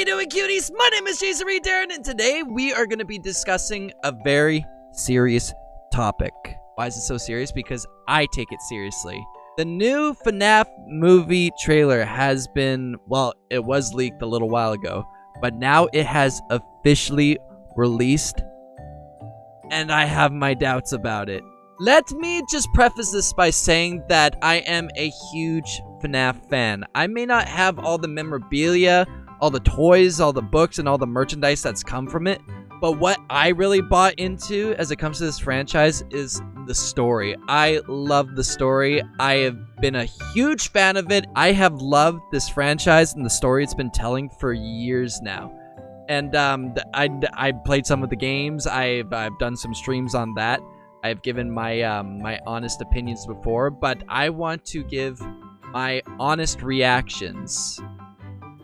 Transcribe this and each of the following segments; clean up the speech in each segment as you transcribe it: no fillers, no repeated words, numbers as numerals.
you doing, cuties? My name is Jason Reed Darren, and today we are going to be discussing a very serious topic. Why is it so serious? Because I take it seriously. The new Fnaf movie trailer has been, well, it was leaked a little while ago, but now it has officially released, and I have my doubts about it. Let me just preface this by saying that I am a huge Fnaf fan. I may not have all the memorabilia, all the toys, all the books, and all the merchandise that's come from it, but what I really bought into as it comes to this franchise is the story. I love the story. I have been a huge fan of it. I have loved this franchise and the story it's been telling for years now. And I played some of the games. I've done some streams on that. I've given my my honest opinions before, but I want to give my honest reactions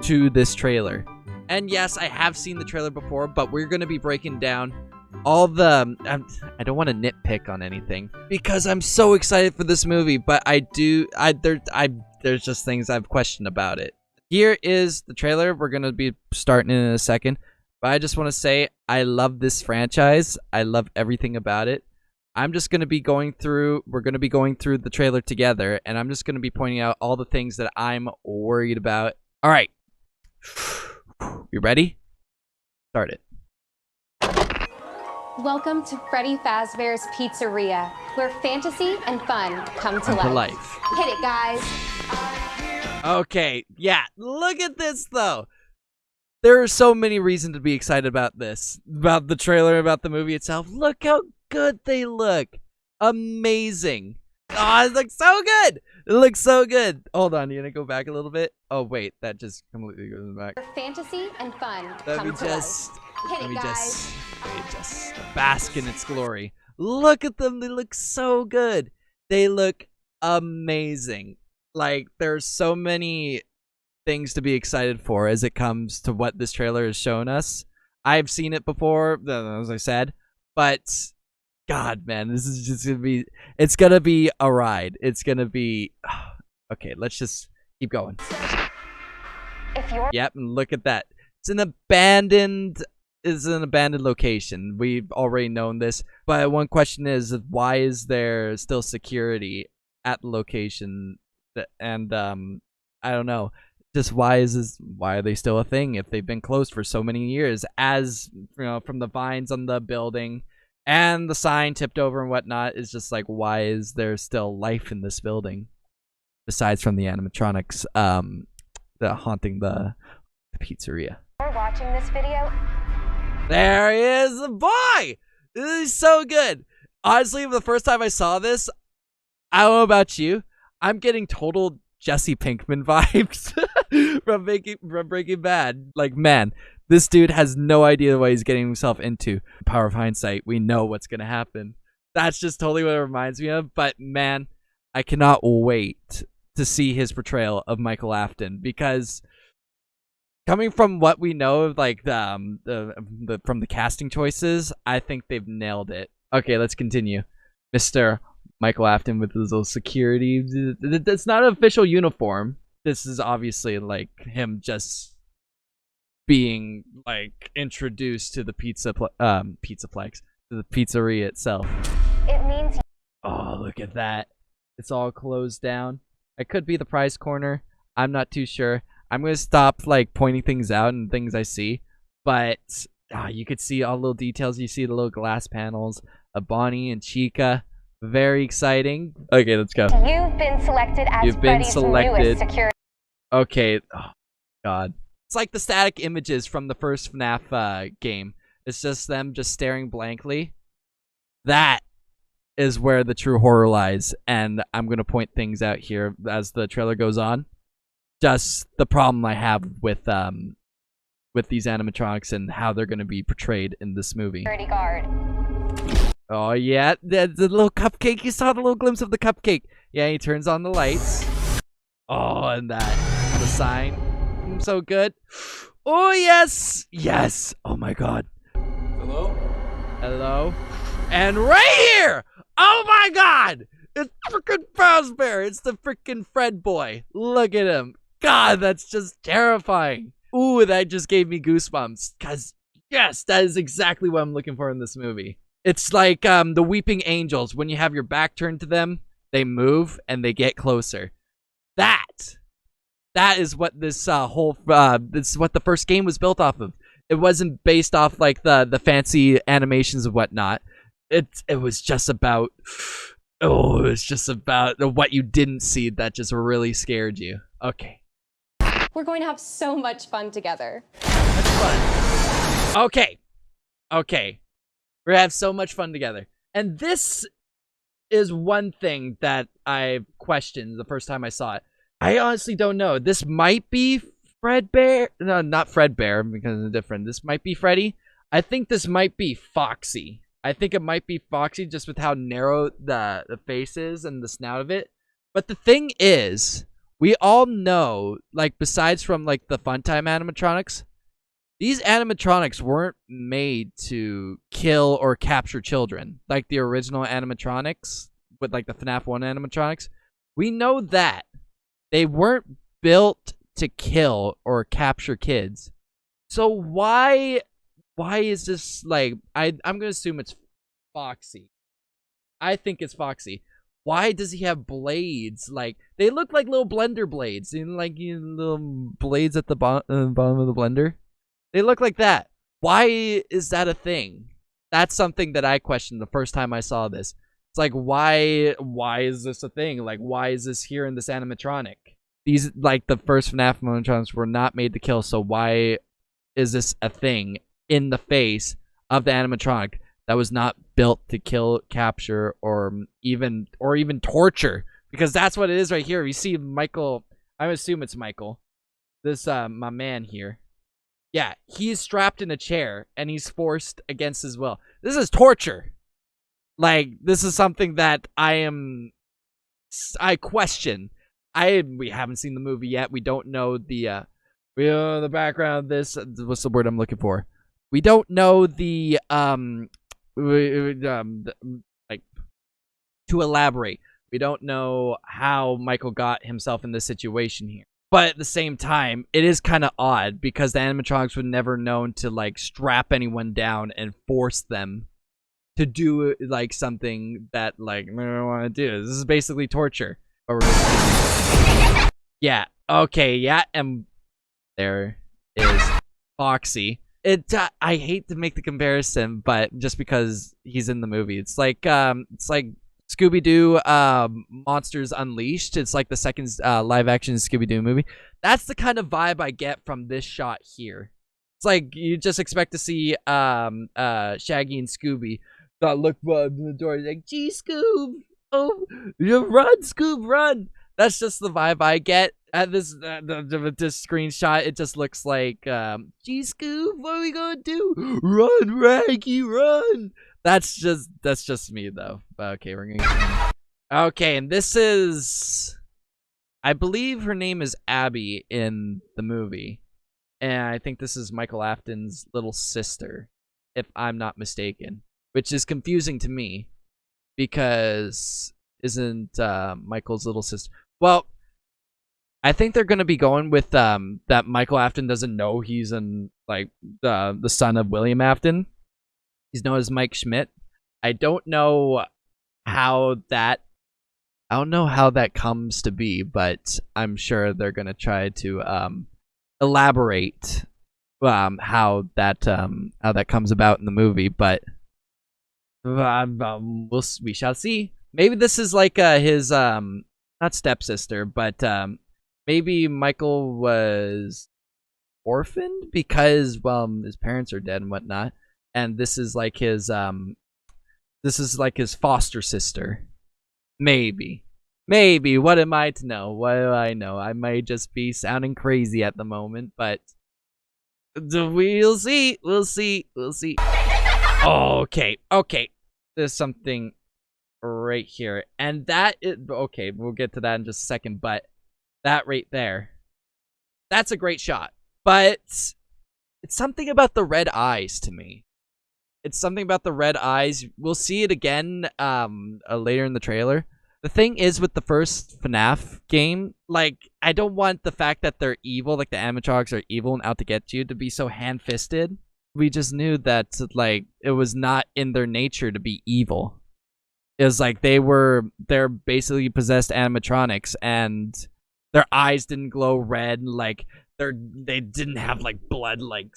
to this trailer. And yes, I have seen the trailer before, but we're going to be breaking down all the... I don't want to nitpick on anything because I'm so excited for this movie, but there's just things I've questioned about it. Here is the trailer. We're going to be starting in a second, but I just want to say I love this franchise. I love everything about it. I'm just going to be going through, we're going to be going through the trailer together, and I'm just going to be pointing out all the things that I'm worried about. All right. You ready? Start it. Welcome to Freddy Fazbear's Pizzeria, where fantasy and fun come to life. Hit it, guys. Okay, yeah, look at this, though. There are so many reasons to be excited about this, about the trailer, about the movie itself. Look how good they look. Amazing. Oh, it looks so good. It looks so good. Hold on, you gonna go back a little bit? Oh, wait, that just completely goes back. Fantasy and fun Let me come to just, life. Hit it, guys. just bask in its glory. Look at them. They look so good. They look amazing. Like, there's so many things to be excited for as it comes to what this trailer has shown us. I've seen it before, as I said, but God, man, this is just it's gonna be a ride. It's gonna be, okay, let's just keep going. Yep, and look at that. It's an abandoned location. We've already known this, but one question is, why is there still security at the location? And I don't know. Just why are they still a thing if they've been closed for so many years? As you know, from the vines on the building and the sign tipped over and whatnot, is just like, why is there still life in this building besides from the animatronics that haunting the pizzeria? We're watching this video. There he is, the boy. This is so good. Honestly, the first time I saw this, I don't know about you, I'm getting total Jesse Pinkman vibes from Breaking Bad. Like, man, this dude has no idea what he's getting himself into. Power of hindsight, we know what's gonna happen. That's just totally what it reminds me of. But man, I cannot wait to see his portrayal of Michael Afton, because coming from what we know of, like from the casting choices, I think they've nailed it. Okay, let's continue. Mr. Michael Afton with his little security. It's not an official uniform. This is obviously like him just being like introduced to the pizzaplex, to the pizzeria itself. It means. Oh, look at that. It's all closed down. It could be the prize corner. I'm not too sure. I'm going to stop like pointing things out and things I see, but you could see all the little details. You see the little glass panels of Bonnie and Chica. Very exciting. Okay, let's go. You've been selected as Freddy's newest security. Okay. Oh, God. It's like the static images from the first FNAF game. It's just them just staring blankly. That is where the true horror lies. And I'm going to point things out here as the trailer goes on. Just the problem I have with these animatronics and how they're going to be portrayed in this movie. Security guard. Oh, yeah, the little cupcake. You saw the little glimpse of the cupcake. Yeah, he turns on the lights. Oh, and the sign. So good. Oh, yes. Yes. Oh, my God. Hello? Hello? And right here. Oh, my God. It's freaking Fazbear. It's the freaking Fred boy. Look at him. God, that's just terrifying. Ooh, that just gave me goosebumps. Because, yes, that is exactly what I'm looking for in this movie. It's like the Weeping Angels. When you have your back turned to them, they move and they get closer. That is what this this is what the first game was built off of. It wasn't based off like the fancy animations and whatnot. It was just about what you didn't see that just really scared you. Okay. We're going to have so much fun together. That's fun. Okay. We're gonna have so much fun together. And this is one thing that I questioned the first time I saw it. I honestly don't know. This might be Fredbear. No, not Fredbear because it's different. This might be Freddy. I think this might be Foxy. I think it might be Foxy just with how narrow the face is and the snout of it. But the thing is, we all know, like, besides from, like, the Funtime animatronics, these animatronics weren't made to kill or capture children. Like the original animatronics with, like, the Fnaf 1 animatronics. We know that. They weren't built to kill or capture kids. So why is this like I'm gonna assume it's Foxy. I think it's Foxy. Why does he have blades? Like they look like little blender blades. You know, like little blades at the bottom of the blender. They look like that. Why is that a thing? That's something that I questioned the first time I saw this. It's like, why is this a thing? Like, why is this here in this animatronic? These, like, the first FNAF animatronics were not made to kill, so why is this a thing in the face of the animatronic that was not built to kill, capture, or even torture? Because that's what it is right here. You see Michael, I assume it's Michael. This, my man here. Yeah, he's strapped in a chair, and he's forced against his will. This is torture. Like, this is something that I question. We haven't seen the movie yet. We don't know the background of this. What's the word I'm looking for? We don't know the like, to elaborate. We don't know how Michael got himself in this situation here. But at the same time, it is kind of odd because the animatronics were never known to, like, strap anyone down and force them to do, like, something that, like, I don't want to do. This is basically torture. But we're gonna yeah. Okay. Yeah. And there is Foxy. I hate to make the comparison, but just because he's in the movie, it's like Scooby-Doo Monsters Unleashed. It's like the second live-action Scooby-Doo movie. That's the kind of vibe I get from this shot here. It's like you just expect to see Shaggy and Scooby look in the door like, gee, Scoob, oh, you run, Scoob, run. That's just the vibe I get at this screenshot. It just looks like, gee, Scoob, what are we gonna do? Run, Raggy, run. That's just me though. Okay, we're gonna. Okay, and this is, I believe her name is Abby in the movie, and I think this is Michael Afton's little sister, if I'm not mistaken, which is confusing to me because isn't Michael's little sister? Well, I think they're gonna be going with that Michael Afton doesn't know he's like the son of William Afton. He's known as Mike Schmidt. I don't know how that comes to be, but I'm sure they're gonna try to elaborate how that comes about in the movie. But we shall see. Maybe this is like his not stepsister, but maybe Michael was orphaned because his parents are dead and whatnot. And this is like his foster sister. Maybe. What am I to know? What do I know? I might just be sounding crazy at the moment, but we'll see. Okay. There's something right here. And that is okay, we'll get to that in just a second, but that right there. That's a great shot. But it's something about the red eyes to me. It's something about the red eyes. We'll see it again later in the trailer. The thing is with the first FNAF game, like, I don't want the fact that they're evil, like the animatronics are evil and out to get you, to be so hand-fisted. We just knew that, like, it was not in their nature to be evil. It was like they're basically possessed animatronics, and their eyes didn't glow red, like they didn't have like blood like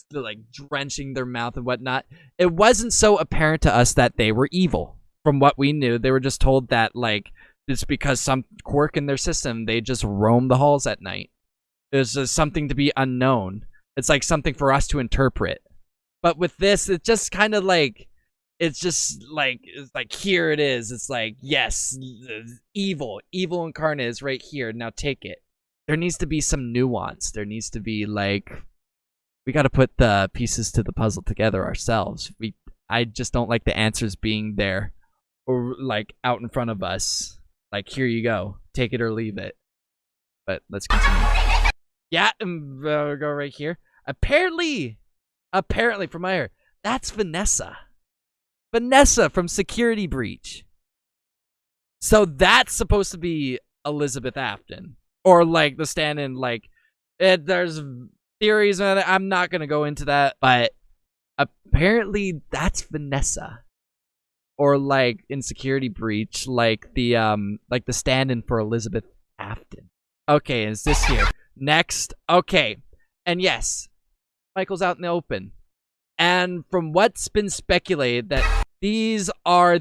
drenching their mouth and whatnot. It wasn't so apparent to us that they were evil. From what we knew, they were just told that like it's because some quirk in their system, they just roam the halls at night. It was just something to be unknown. It's like something for us to interpret. But with this, it's just kind of like, it's like here it is. It's like, yes, evil incarnate is right here. Now take it. There needs to be some nuance. There needs to be like, we got to put the pieces to the puzzle together ourselves. I just don't like the answers being there or like out in front of us. Like, here you go, take it or leave it. But let's continue. Yeah, we'll go right here. Apparently from my hair, that's Vanessa. Vanessa from Security Breach. So that's supposed to be Elizabeth Afton. Or like the stand-in, like, there's theories on it. I'm not gonna go into that, but apparently that's Vanessa. Or like in Security Breach, like the stand-in for Elizabeth Afton. Okay, is this here? Next. Okay. And yes, Michael's out in the open. And from what's been speculated, that these are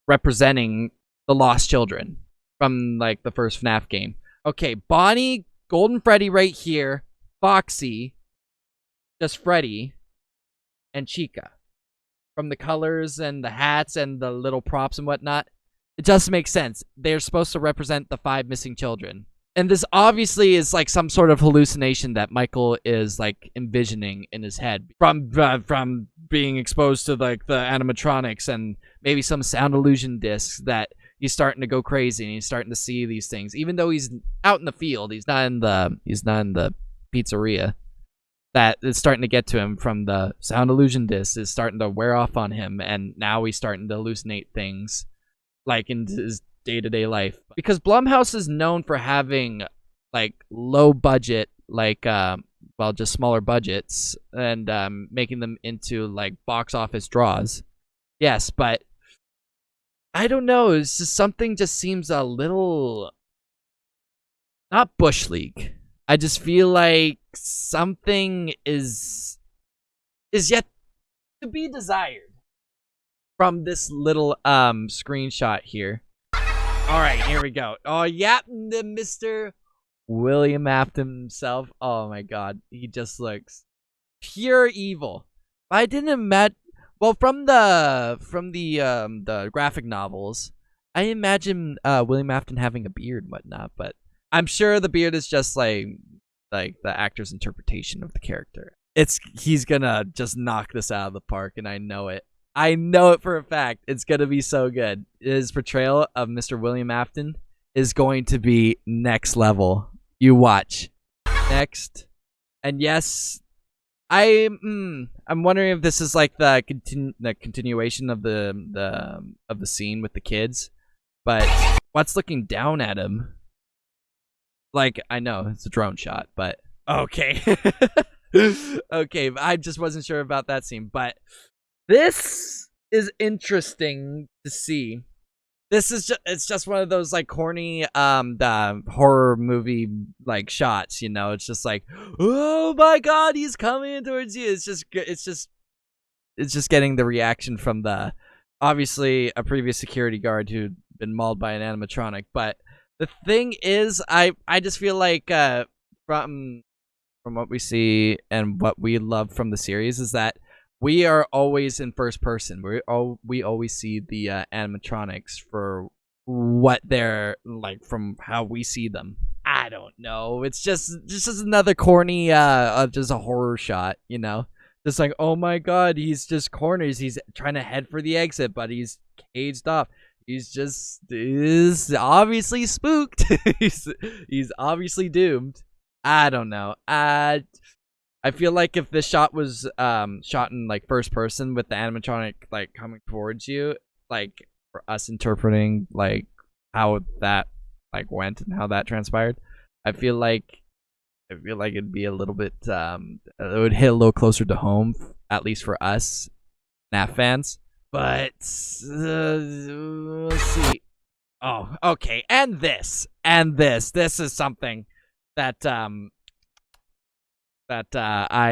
representing the lost children from like the first FNAF game. Okay, Bonnie, Golden Freddy right here, Foxy, just Freddy, and Chica. From the colors and the hats and the little props and whatnot, it just makes sense. They're supposed to represent the 5 missing children. And this obviously is like some sort of hallucination that Michael is like envisioning in his head from being exposed to like the animatronics and maybe some sound illusion discs, that he's starting to go crazy and he's starting to see these things. Even though he's out in the field, he's not in the pizzeria. That is starting to get to him from the sound illusion disc is starting to wear off on him, and now he's starting to hallucinate things like in his day-to-day life. Because Blumhouse is known for having like low budget, like just smaller budgets, and making them into like box office draws. Yes, but I don't know, it's just something just seems a little not Bush League. I just feel like something is yet to be desired from this little screenshot here. All right, here we go. Oh yeah, the Mr. William Afton himself. Oh my God, he just looks pure evil. I didn't imagine. Well, from the graphic novels, I imagine William Afton having a beard and whatnot, but I'm sure the beard is just like the actor's interpretation of the character. He's gonna just knock this out of the park, and I know it. I know it for a fact. It's gonna be so good. His portrayal of Mr. William Afton is going to be next level. You watch. Next. And yes, I'm wondering if this is like the continuation of the scene with the kids, but what's looking down at him? Like, I know it's a drone shot, but okay. Okay, I just wasn't sure about that scene, but this is interesting to see. This is it's just one of those like corny the horror movie like shots, you know. It's just like, oh my God, he's coming towards you. It's just getting the reaction from the obviously a previous security guard who'd been mauled by an animatronic. But the thing is, I just feel like from what we see and what we love from the series is that we are always in first person. We always see the animatronics for what they're like from how we see them. I don't know. It's just another corny just a horror shot, you know? Just like, oh my God, he's just corners. He's trying to head for the exit, but he's caged off. He's obviously spooked. he's obviously doomed. I don't know. I feel like if this shot was shot in like first person with the animatronic like coming towards you, like for us interpreting like how that like went and how that transpired. I feel like it'd be a little bit it would hit a little closer to home, at least for us Fnaf fans. But let's see. Oh, okay. And this is something that I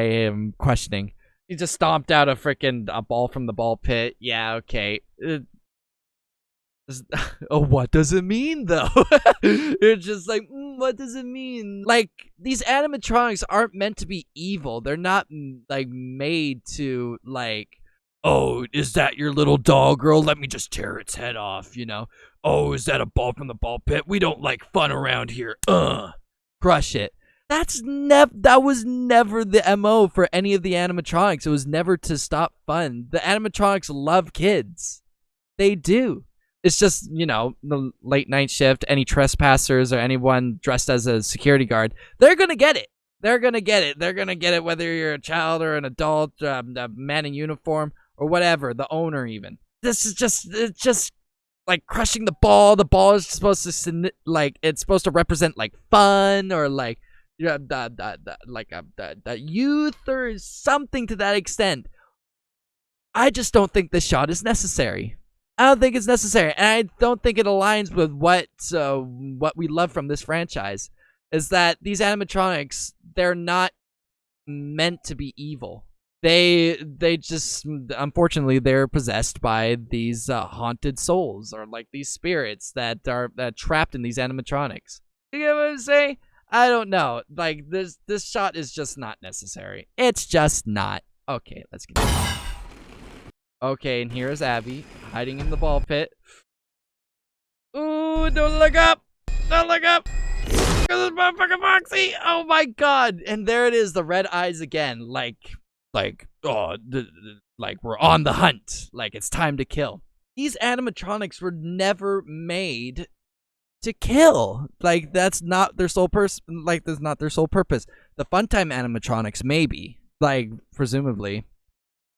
am questioning. He just stomped out a ball from the ball pit. Yeah, okay. Oh, what does it mean though? It's just like, what does it mean? Like, these animatronics aren't meant to be evil. They're not like made to like, oh, is that your little doll, girl? Let me just tear its head off, you know? Oh, is that a ball from the ball pit? We don't like fun around here. Crush it. That was never the MO for any of the animatronics. It was never to stop fun. The animatronics love kids. They do. It's just, you know, the late night shift, any trespassers or anyone dressed as a security guard, they're going to get it. They're going to get it. They're going to get it whether you're a child or an adult, a man in uniform or whatever, the owner even. This is it's just like crushing the ball. The ball is supposed to, like, it's supposed to represent like fun or like, the youth or something to that extent. I just don't think this shot is necessary. I don't think it's necessary, and I don't think it aligns with what we love from this franchise. Is that these animatronics, they're not meant to be evil. They just, unfortunately, they're possessed by these haunted souls or like these spirits that are trapped in these animatronics. You get what I'm saying? I don't know. Like, this shot is just not necessary. It's just not. Okay, let's get it. Okay, and here's Abby hiding in the ball pit. Ooh, don't look up! Don't look up! Look at this motherfucking Foxy! Oh my god! And there it is, the red eyes again. Like we're on the hunt. Like, it's time to kill. These animatronics were never made to kill. Like, that's not their sole purpose. Like, that's not their sole purpose. The Funtime animatronics, maybe. Like, presumably.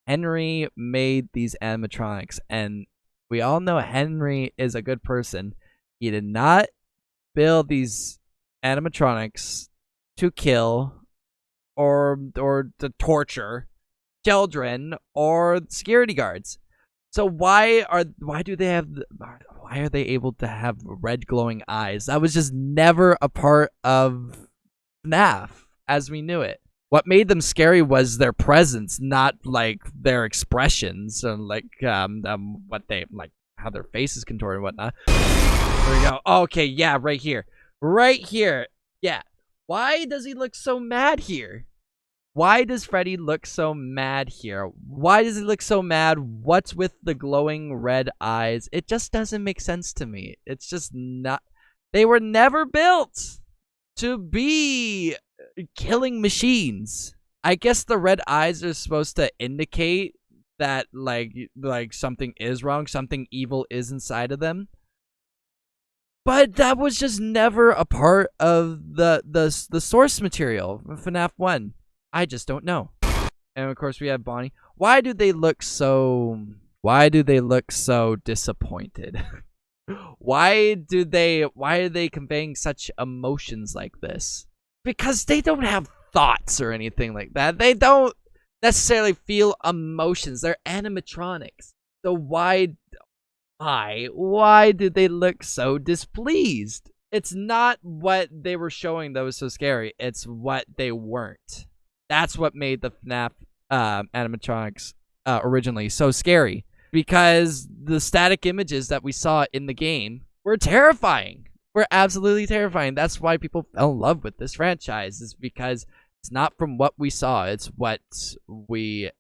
Henry made these animatronics, and we all know Henry is a good person. He did not build these animatronics to kill or to torture children or security guards. So why are they able to have red glowing eyes? That was just never a part of FNAF as we knew it. What made them scary was their presence, not like their expressions and like what they like, how their faces contort and whatnot. There we go. Okay, yeah, right here, yeah. Why does he look so mad here? Why does Freddy look so mad here? Why does he look so mad? What's with the glowing red eyes? It just doesn't make sense to me. It's just not. They were never built to be killing machines. I guess the red eyes are supposed to indicate that like something is wrong, something evil is inside of them. But that was just never a part of the source material of FNAF 1. I just don't know. And of course we have Bonnie. Why do they look so disappointed? Why are they conveying such emotions like this? Because they don't have thoughts or anything like that. They don't necessarily feel emotions. They're animatronics. So why do they look so displeased? It's not what they were showing that was so scary. It's what they weren't. That's what made the FNAF animatronics originally so scary. Because the static images that we saw in the game were terrifying. Were absolutely terrifying. That's why people fell in love with this franchise. Is because it's not from what we saw. It's what we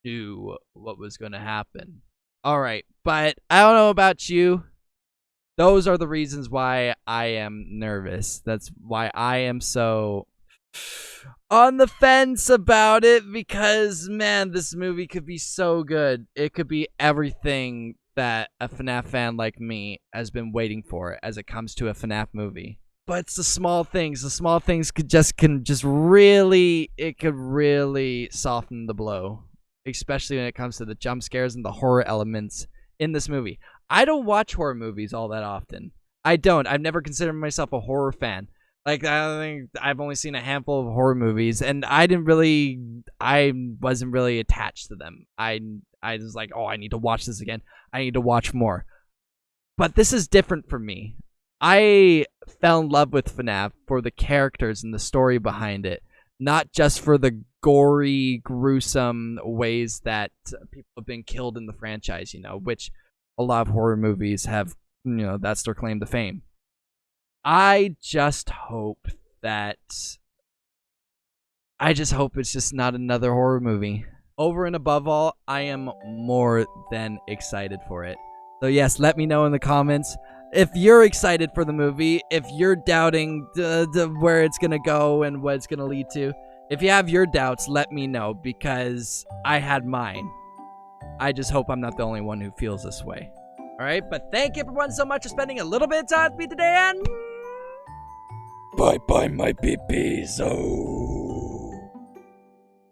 knew what was going to happen. All right. But I don't know about you. Those are the reasons why I am nervous. That's why I am so on the fence about it, because man, this movie could be so good. It could be everything that a FNAF fan like me has been waiting for as it comes to a FNAF movie. But it's the small things. The small things could really soften the blow, especially when it comes to the jump scares and the horror elements in this movie. I don't watch horror movies all that often. I don't. I've never considered myself a horror fan. Like, I think I've only seen a handful of horror movies, and I wasn't really attached to them. I was like, oh, I need to watch this again. I need to watch more. But this is different for me. I fell in love with FNAF for the characters and the story behind it, not just for the gory, gruesome ways that people have been killed in the franchise, which a lot of horror movies have, that's their claim to fame. I just hope it's just not another horror movie. Over and above all, I am more than excited for it. So yes, let me know in the comments if you're excited for the movie, if you're doubting where it's going to go and what it's going to lead to. If you have your doubts, let me know, because I had mine. I just hope I'm not the only one who feels this way. Alright, but thank you everyone so much for spending a little bit of time with me today, and bye-bye, my babies. Oh.